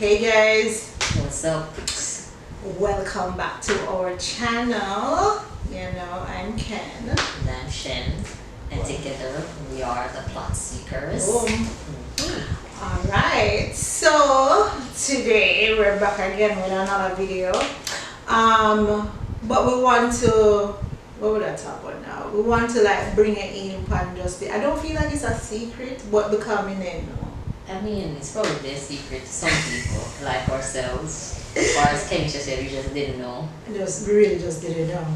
Hey guys, What's up? welcome back to our channel. I'm Ken. And I'm Shen, and together we are the plot seekers. Boom. Alright, so today we're back again with another video. But we want to, what would I talk about now? We want to like bring it in and just, I don't feel like it's a secret, but becoming it. I mean, it's probably a secret to some people, like ourselves. Or as Kenisha said, we just didn't know. We really just didn't know.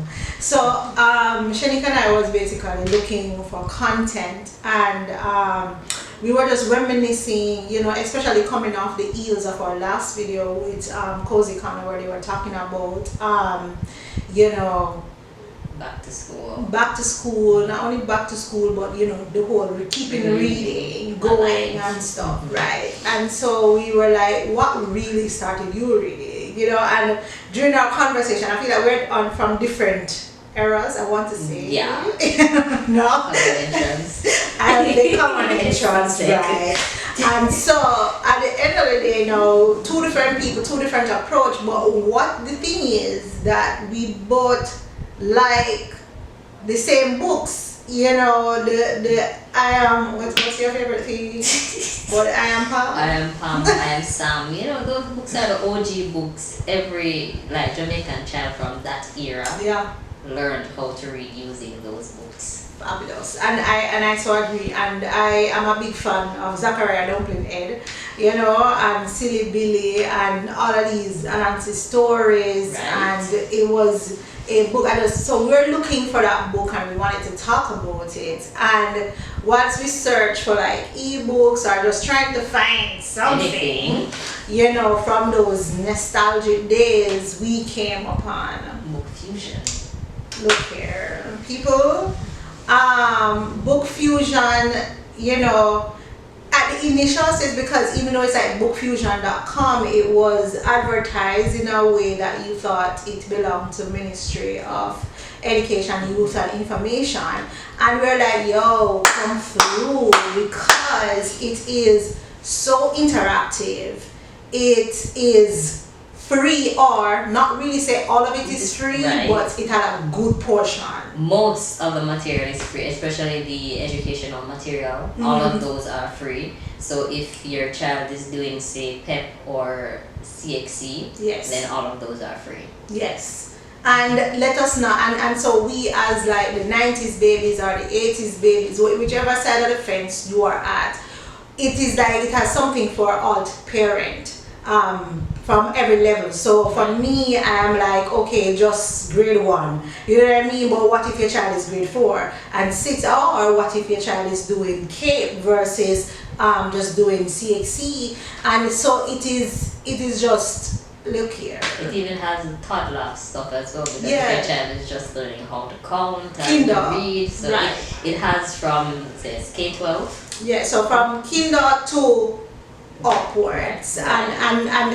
So, Shanika and I was basically looking for content, and we were just reminiscing, especially coming off the heels of our last video with Cozy Corner, where they were talking about, back to school, not only back to school, but the whole keeping reading going and stuff, right? And so we were like, what really started you reading? And during our conversation, I feel like we're on from different eras, I want to say. Yeah. No? And they come on entrance, right? And so at the end of the day, two different people, two different approach, but what the thing is that we both like the same books, what's your favorite thing? What I Am Pam? I Am Pam, I Am Sam. Those books are the OG books. Every Jamaican child from that era learned how to read using those books. Fabulous. And I so agree. And I am a big fan of Zachariah Dumpling Ed, and Silly Billy and all of these Anansi stories. Right. And it was a book. So we were looking for that book and we wanted to talk about it. And once we search for ebooks or just trying to find something, from those nostalgic days, we came upon BookFusion. Look here, people. BookFusion, at the initial stage, because even though it's like BookFusion.com, it was advertised in a way that you thought it belonged to Ministry of Education, Youth and Information. And we're like, yo, come through, because it is so interactive. It is free, or not really say all of it is free, right, but it had a good portion. Most of the material is free, especially the educational material. All of those are free. So if your child is doing, say, PEP or CXC, then all of those are free. Yes. And let us know, and so we as the 90s babies or the 80s babies, whichever side of the fence you are at, it is it has something for alt parent. From every level. So for me, I'm like, okay, just grade 1. You know what I mean? But what if your child is grade 4 and 6? Or what if your child is doing CAPE versus just doing CXC? And so it is just, look here. It even has toddler stuff as well, because your child is just learning how to count and to read. So it has from, says K-12. Yeah, so from kinder to upwards, and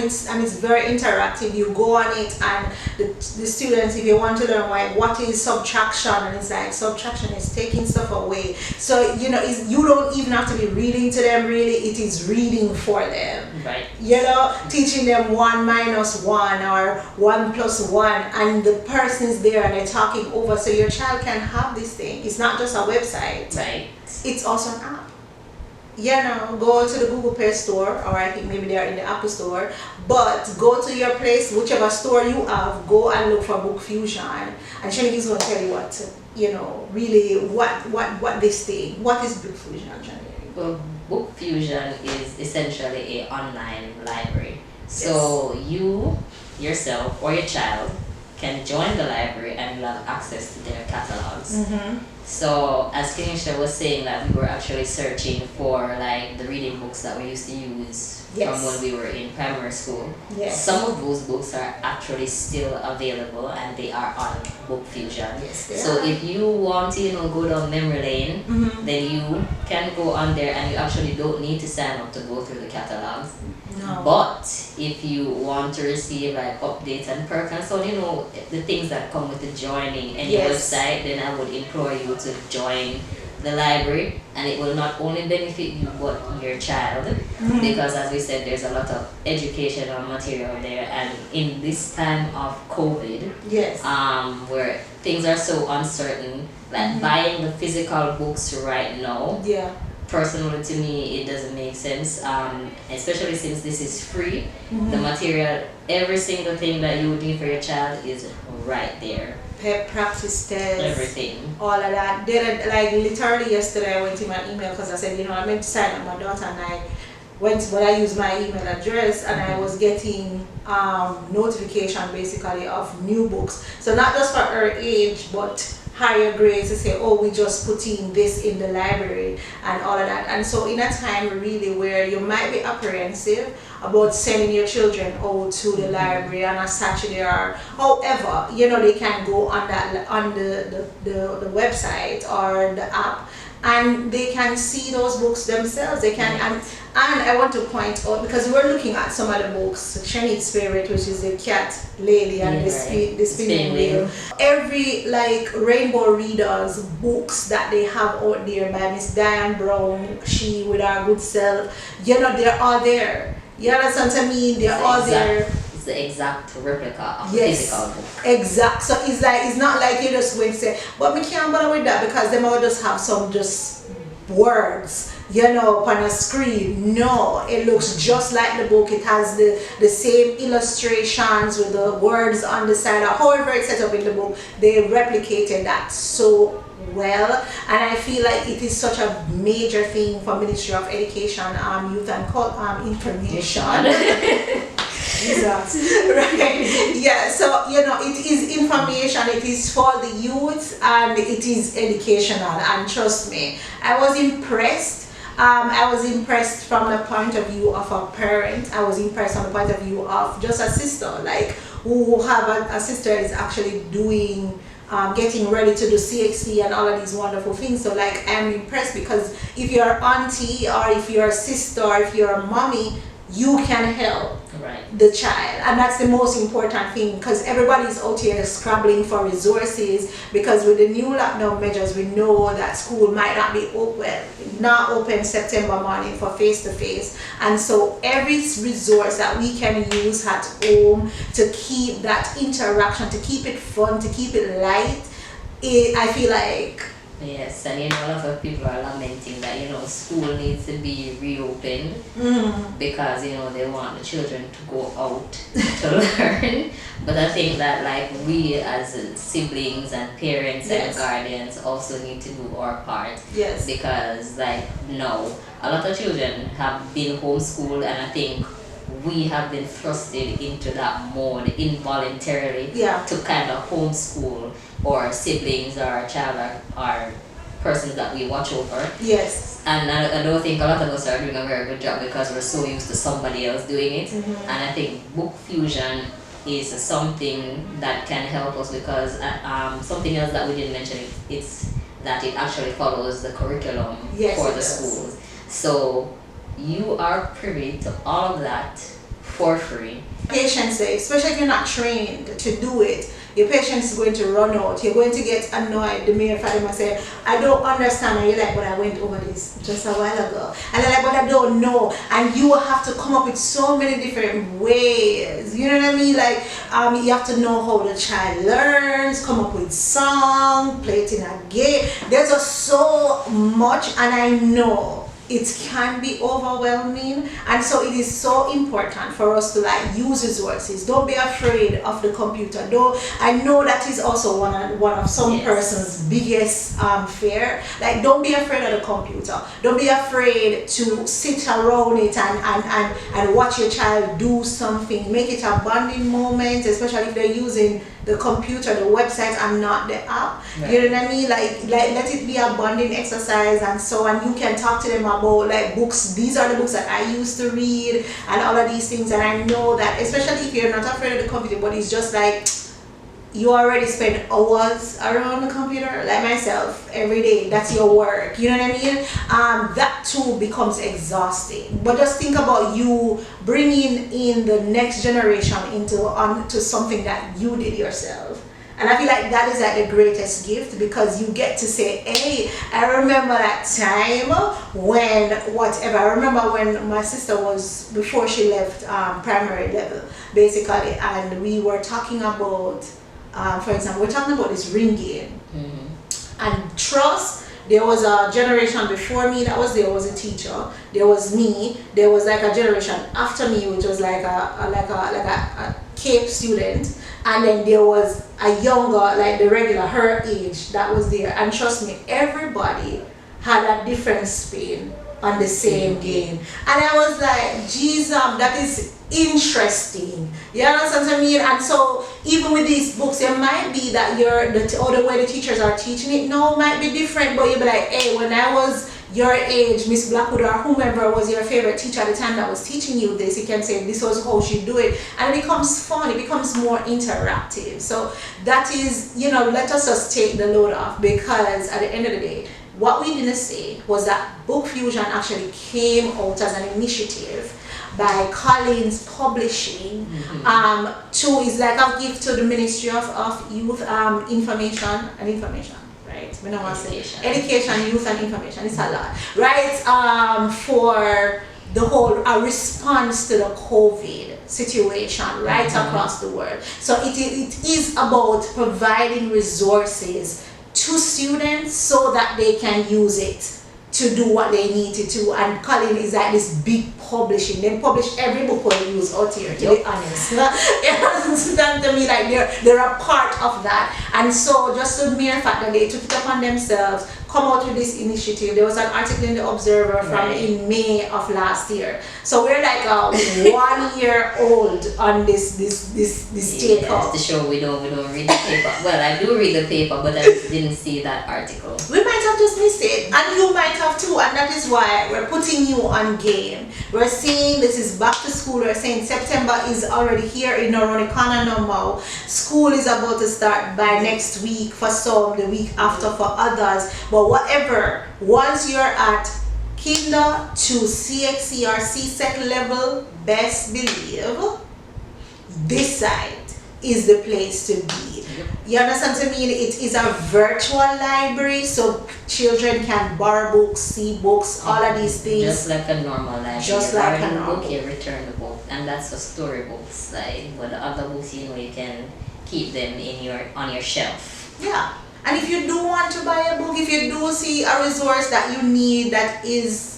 it's very interactive. You go on it, and the students, if you want to learn what is subtraction, and it's like subtraction is taking stuff away. So you don't even have to be reading to them, really. It is reading for them, right? Teaching them 1 minus 1 or 1 plus 1, and the person's there and they're talking over, so your child can have this thing. It's not just a website, right? It's also an app. Go to the Google Play Store, or I think maybe they are in the Apple Store, but go to your place, whichever store you have, go and look for BookFusion, and Shanika is going to tell you what, really what this thing, what is BookFusion, Shanika? Well, BookFusion is essentially an online library. So you, yourself, or your child can join the library and you'll have access to their catalogs. So as Kenisha was saying, that we were actually searching for the reading books that we used to use from when we were in primary school. Some of those books are actually still available and they are on BookFusion. So if you want to go down memory lane, then you can go on there and you actually don't need to sign up to go through the catalogs. No. But if you want to receive updates and perks and so the things that come with the joining any website, then I would implore you to join the library, and it will not only benefit you but your child, because as we said, there's a lot of educational material there, and in this time of COVID, Yes. where things are so uncertain, like buying the physical books right now, Yeah. personally to me it doesn't make sense, especially since this is free. The material, every single thing that you would need for your child is right there. Pep practice tests, Everything. all of that. Then, like literally yesterday, I went in my email because I said, I meant to sign up my daughter, and I went, but I used my email address, and I was getting notification basically of new books. So not just for her age, but higher grades to say, oh, we just put in this in the library and all of that. And so in a time really where you might be apprehensive about sending your children out to the library on a Saturday or however, they can go on the website or the app, and they can see those books themselves. They can, and I want to point out, because we're looking at some of the books, Shanique's favorite, which is the cat lady and the spinning wheel. Every like Rainbow Readers books that they have out there by Miss Diane Brown, she with her good self, they're all there. You understand what I mean? They're all there. It's the exact replica of the physical book. Exact. So it's not like you just went and say, but we can't bother with that because them all just have some just words, on a screen. No, it looks just like the book. It has the same illustrations with the words on the side, or however it's set up in the book. They replicated that so well, and I feel like it is such a major thing for Ministry of Education, Youth and Information. Jesus. Right. Yeah, so it is information, it is for the youth, and it is educational, and trust me, I was impressed. I was impressed from the point of view of a parent. I was impressed from the point of view of just a sister, like who have a sister is actually doing getting ready to do CXP and all of these wonderful things. So like I'm impressed, because if you're auntie or if you're a sister or if you're a mommy, you can help the child, and that's the most important thing, because everybody's out here scrabbling for resources, because with the new lockdown measures we know that school might not be open September morning for face-to-face, and so every resource that we can use at home to keep that interaction, to keep it fun, to keep it light, I feel like yes, and a lot of people are lamenting that school needs to be reopened because they want the children to go out to learn. But I think that like we as siblings and parents and guardians also need to do our part. Yes. Because no, a lot of children have been homeschooled, and I think we have been thrusted into that mode involuntarily to kind of homeschool or siblings or a child or persons that we watch over. Yes. And I don't think a lot of us are doing a very good job because we're so used to somebody else doing it. And I think BookFusion is something that can help us, because something else that we didn't mention it's that it actually follows the curriculum for the schools. So you are privy to all of that for free. Patience, especially if you're not trained to do it, your patience is going to run out. You're going to get annoyed. The mayor Fatima said, I don't understand. And you're like, but I went over this just a while ago. And they're like, but I don't know. And you have to come up with so many different ways. You know what I mean? Like, you have to know how the child learns, come up with song, play it in a game. There's just so much, and I know it can be overwhelming, and so it is so important for us to use resources. Don't be afraid of the computer. Though I know that is also one of some person's biggest fear. Like, don't be afraid of the computer. Don't be afraid to sit around it and watch your child do something. Make it a bonding moment, especially if they're using the computer, the website, and not the app. You know what I mean? Like let it be a bonding exercise, and so on. You can talk to them about books. These are the books that I used to read, and all of these things. And I know that, especially if you're not afraid of the computer, but it's just like you already spend hours around the computer, like myself, every day. That's your work. You know what I mean? That too becomes exhausting. But just think about you bringing in the next generation into something that you did yourself. And I feel like that is like the greatest gift, because you get to say, hey, I remember that time when whatever. I remember when my sister was, before she left primary level, basically, and we were talking about, for example, we're talking about this ringing. And trust, there was a generation before me that was there, was a teacher. There was me. There was like a generation after me, which was like a CAPE student. And then there was a younger, like the regular, her age, that was there. And trust me, everybody had a different spin on the same game. And I was like, geez, that is interesting. You understand what I mean? And so even with these books, it might be that the way the teachers are teaching it now might be different, but you'll be like, hey, when I was your age, Miss Blackwood or whomever was your favorite teacher at the time that was teaching you this, you can say this was how she do it, and it becomes fun, it becomes more interactive. So that is, let us just take the load off, because at the end of the day, what we didn't say was that BookFusion actually came out as an initiative by Collins Publishing. Is like a gift to the Ministry of Youth, Information, right? When I want to say Education, Youth and Information, it's a lot, right? For the whole response to the COVID situation right across the world. So it is about providing resources to students so that they can use it to do what they need to do. And Colin is like this big publishing. They publish every book we use out here, to be honest. It to me like they're a part of that. And so just the mere fact that they took it upon themselves, come out with this initiative. There was an article in the Observer from in May of last year. So we're like 1 year old on this take up. To show we don't read the paper. Well, I do read the paper, but I didn't see that article. We might have just missed it, and you might have too, and that is why we're putting you on game. We're saying this is back to school. We're saying September is already here in Noroni Corner now. School is about to start by next week for some, the week after for others. But whatever, once you're at Kinder to CXC or CSEC level, best believe this site is the place to be. You understand what I mean? It is a virtual library, so children can borrow books, see books, all of these things. Just like a normal library. Just like a normal book, you return the book, and that's for storybooks. Like, but the other books, you can keep them on your shelf. Yeah. And if you do want to buy a book, if you do see a resource that you need that is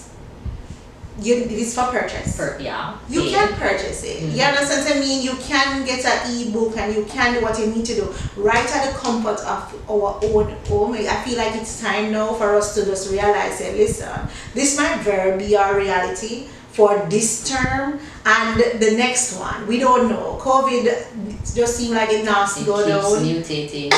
for purchase, you can purchase it. You understand what I mean? You can get an e-book and you can do what you need to do right at the comfort of our own home. I feel like it's time now for us to just realize that, listen, this might very be our reality for this term and the next one. We don't know. COVID just seemed like it now go down. Mutating.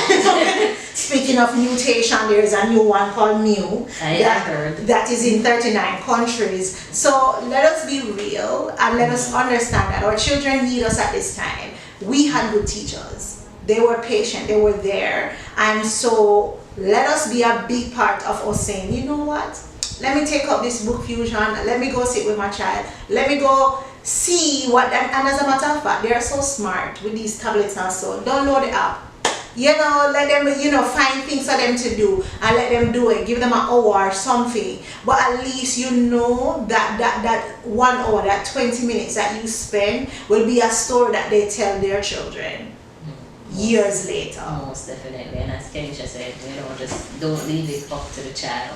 Speaking of mutation, there is a new one called Mu that is in 39 countries. So let us be real and let us understand that our children need us at this time. We had good teachers. They were patient. They were there. And so let us be a big part of us saying, you know what? Let me take up this BookFusion. Let me go sit with my child. Let me go see what them. And as a matter of fact, they are so smart with these tablets and so. Download the app. Let them, find things for them to do and let them do it. Give them an hour or something. But at least you know that 1 hour, that 20 minutes that you spend will be a story that they tell their children years later. Most definitely. And as Kenisha said, just don't leave it up to the child.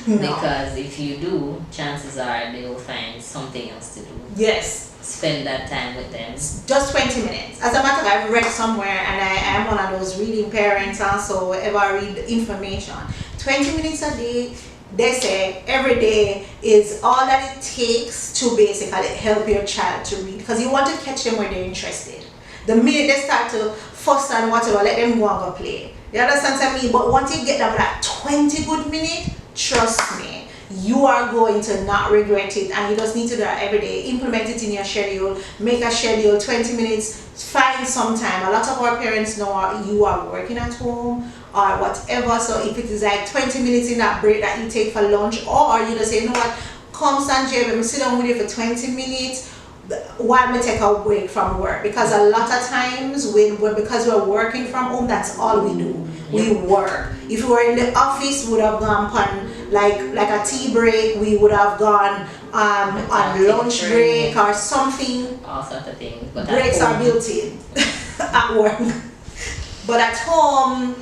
No. Because if you do, chances are they will find something else to do. Yes. Spend that time with them. Just 20 minutes. As a matter of fact, I've read somewhere, and I am one of those reading parents also, wherever I read information. 20 minutes a day, they say every day is all that it takes to basically help your child to read. Because you want to catch them where they're interested. The minute they start to fuss and whatever, let them go and go play. You understand what I mean? But once you get them that 20 good minutes, trust me, you are going to not regret it, and you just need to do that every day. Implement it in your schedule. Make a schedule, 20 minutes, find some time. A lot of our parents know you are working at home or whatever, so if it is like 20 minutes in that break that you take for lunch, or you just say, you know what, come Sanjay, let me sit down with you for 20 minutes, while we take a break from work, because a lot of times because we're working from home, that's all we do. We work. If we were in the office, we would have gone on like a tea break. We would have gone on lunch break or something. All sorts of things. But breaks are built in at work. But at home,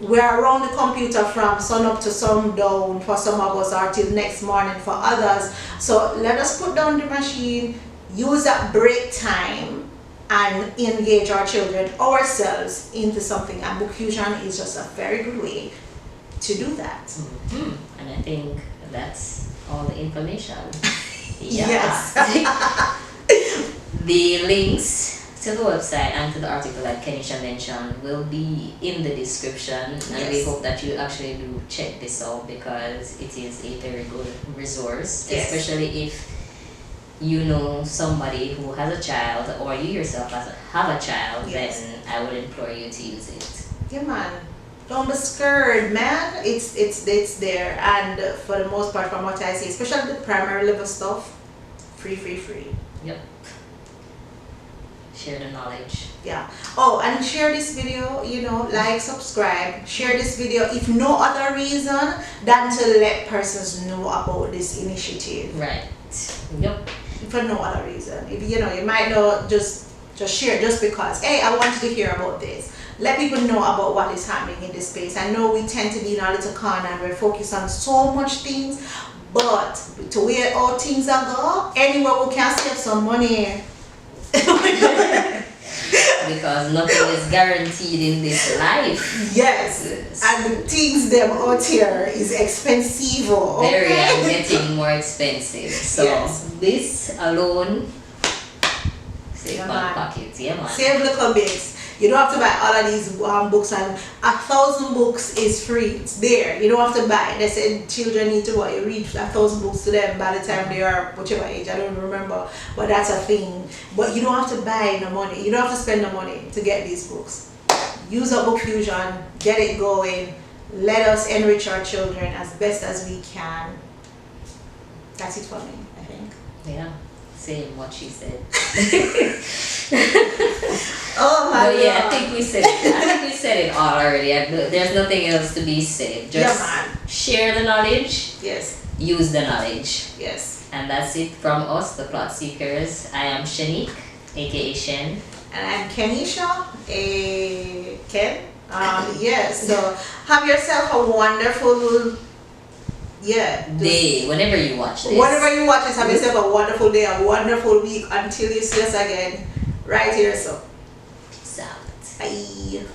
we're around the computer from sun up to sundown for some of us, or till next morning for others. So let us put down the machine, use that break time, and engage our children, ourselves, into something. And BookFusion is just a very good way to do that. Mm-hmm. And I think that's all the information. Yes. The links to the website and to the article that Kenisha mentioned will be in the description, and we hope that you actually do check this out, because it is a very good resource, especially if you know somebody who has a child, or you yourself have a child, then I would implore you to use it. Yeah, man. Don't be scared, man. It's there, and for the most part, from what I see, especially the primary level stuff, free. Yep. Share the knowledge. Yeah. Oh, and share this video, like, subscribe, share this video, if no other reason than to let persons know about this initiative. Right. Yep. For no other reason. If you might not just share just because, hey, I wanted to hear about this. Let people know about what is happening in this space. I know we tend to be in our little corner and we're focused on so much things, but to where all things are go, anywhere we can save some money. Because nothing is guaranteed in this life. Yes. And the things them out here is expensive. Okay? Very, and getting more expensive. So this alone, save one pocket. Yeah, man. Save little bits. You don't have to buy all of these books, and 1,000 books is free. It's there. You don't have to buy. They said children need to read 1,000 books to them by the time they are whichever age. I don't remember, but that's a thing. But you don't have to buy no money. You don't have to spend the money to get these books. Use our BookFusion, get it going. Let us enrich our children as best as we can. That's it for me, I think. Yeah. Saying what she said. Oh my God. Yeah, I think we said it. I think we said it all already. There's nothing else to be said. Just share the knowledge. Yes. Use the knowledge. Yes. And that's it from us, the Plot Seekers. I am Shanique, aka Shen. And I'm Kenisha, Ken. Yes. So have yourself a wonderful day, whenever you watch this. Whenever you watch this, have yourself a wonderful day, a wonderful week, until you see us again right here. So peace out. Bye.